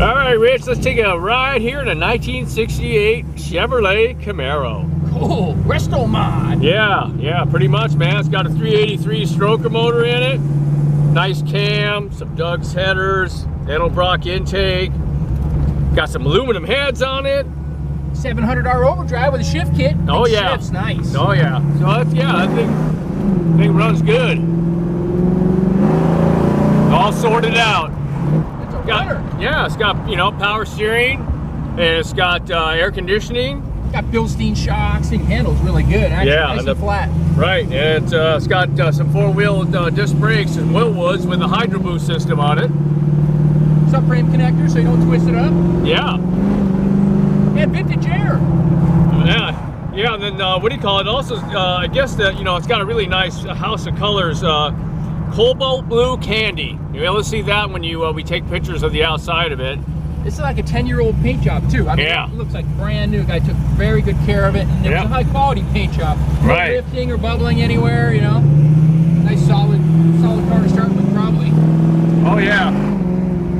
All right, Rich, let's take a ride here in a 1968 Chevrolet Camaro. Cool, resto mod. Yeah, pretty much, man. It's got a 383 stroker motor in it. Nice cam, some Doug's headers, Edelbrock intake. Got some aluminum heads on it. 700R overdrive with a shift kit. Oh yeah, shifts nice. Oh yeah. So that's, yeah, that thing runs good. All sorted out. It's a runner. Yeah, it's got, you know, power steering, and it's got air conditioning. Got Bilstein shocks. Thing handles really good. Actually, Yeah, nice and flat. Right, and it's got some four-wheel disc brakes and Wilwoods with a Hydro Boost system on it. Subframe connector so you don't twist it up. Yeah. And vintage air. Yeah, and then what do you call it? Also, I guess that, you know, it's got a really nice house of colors, Cobalt blue Kandy. You'll be able to see that when you we take pictures of the outside of it. This is like a 10-year-old paint job too. I mean, Yeah. It looks like brand new. Guy took very good care of it, and it was a high-quality paint job. No Right. lifting or bubbling anywhere, you know. Nice, solid car to start with, probably. Oh yeah.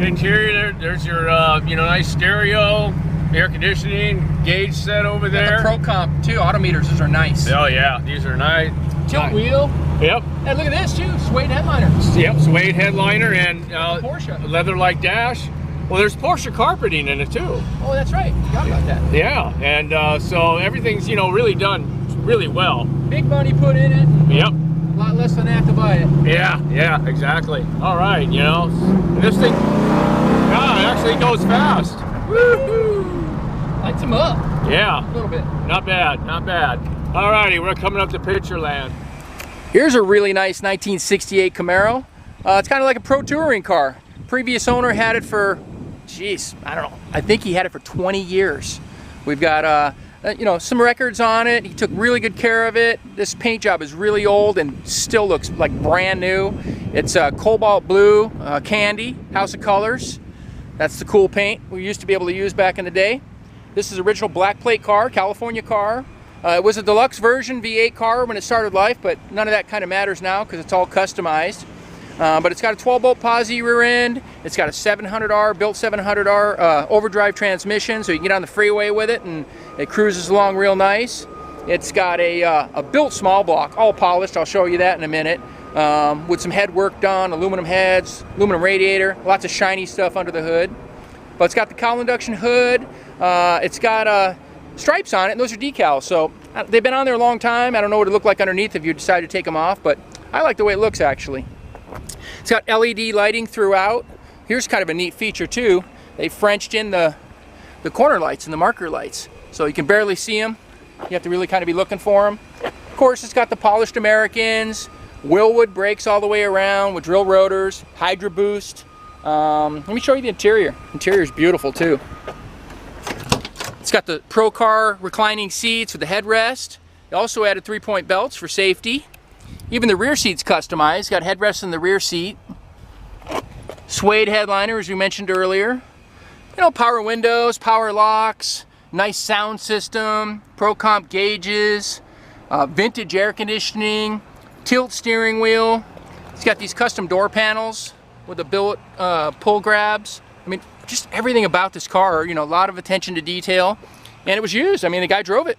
Interior, there's your you know, nice stereo, air conditioning, gauge set over there. Got the Procar too. Autometers, those are nice. Oh yeah, these are nice. Tilt wheel. Yep. And look at this too, suede headliner. Yep, suede headliner and Porsche. leather-like dash. Well, there's Porsche carpeting in it too. Oh, that's right. Forgot about that. Yeah, and so everything's, you know, really done really well. Big money put in it. Yep. A lot less than that to buy it. Yeah, exactly. All right, you know, this thing, it actually goes fast. Woohoo! Lights them up. Yeah. A little bit. Not bad, not bad. All righty, we're coming up to picture land. Here's a really nice 1968 Camaro. It's kind of like a pro touring car. Previous owner had it for, geez, I don't know. I think he had it for 20 years. We've got, you know, some records on it. He took really good care of it. This paint job is really old and still looks like brand new. It's Cobalt blue Kandy, house of colors. That's the cool paint we used to be able to use back in the day. This is original black plate car, California car. It was a deluxe version V8 car when it started life, but none of that kind of matters now because it's all customized. But it's got a 12-bolt posi rear end. It's got a 700R, built 700R overdrive transmission, so you can get on the freeway with it and it cruises along real nice. It's got a built small block, all polished. I'll show you that in a minute. With some head work done, aluminum heads, aluminum radiator, lots of shiny stuff under the hood. But it's got the cowl induction hood. It's got stripes on it, and those are decals. So they've been on there a long time. I don't know what it looked like underneath if you decide to take them off, but I like the way it looks actually. It's got LED lighting throughout. Here's kind of a neat feature too. They Frenched in the corner lights and the marker lights, so you can barely see them. You have to really kind of be looking for them. Of course, it's got the polished Americans, Wilwood brakes all the way around with drill rotors, Hydro Boost. Let me show you the interior. Interior is beautiful too. It's got the Procar reclining seats with the headrest. They also added 3-point belts for safety. Even the rear seat's customized. Got headrests in the rear seat. Suede headliner, as we mentioned earlier. You know, power windows, power locks, nice sound system, Pro Comp gauges, vintage air conditioning, tilt steering wheel. It's got these custom door panels with the billet pull grabs. I mean, just everything about this car, you know, a lot of attention to detail. And it was used. I mean, the guy drove it.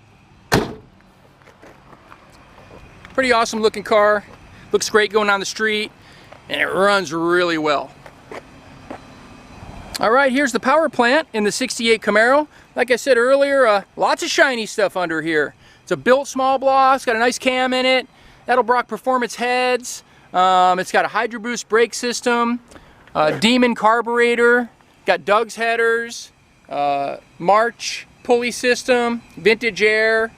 Pretty awesome looking car. Looks great going down the street, and it runs really well. All right, here's the power plant in the 68 Camaro. Like I said earlier, lots of shiny stuff under here. It's a built small block. It's got a nice cam in it. Edelbrock performance heads. It's got a Hydro Boost brake system. Demon carburetor. Got Doug's headers. March pulley system. Vintage air.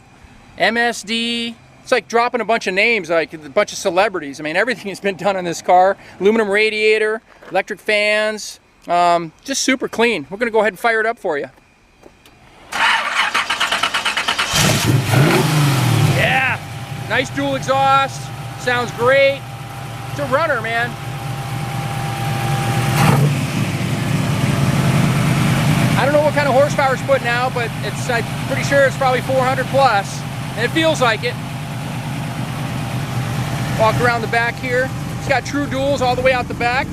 MSD. It's like dropping a bunch of names, like a bunch of celebrities. I mean, everything has been done on this car. Aluminum radiator, electric fans, just super clean. We're gonna go ahead and fire it up for you. Yeah, nice dual exhaust, sounds great. It's a runner, man. I don't know what kind of horsepower it's putting out, but I'm pretty sure it's probably 400 plus, and it feels like it. Walk around the back here. It's got true duals all the way out the back.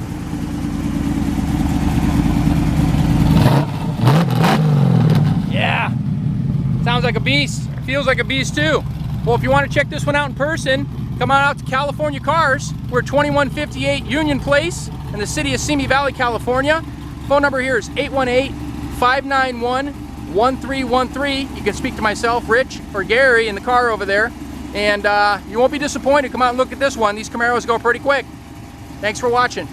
like a beast. Feels like a beast too. Well, if you want to check this one out in person, come on out to California Cars. We're at 2158 Union Place in the city of Simi Valley, California. Phone number here is 818-591-1313. You can speak to myself, Rich, or Gary in the car over there. And you won't be disappointed. Come out and look at this one. These Camaros go pretty quick. Thanks for watching.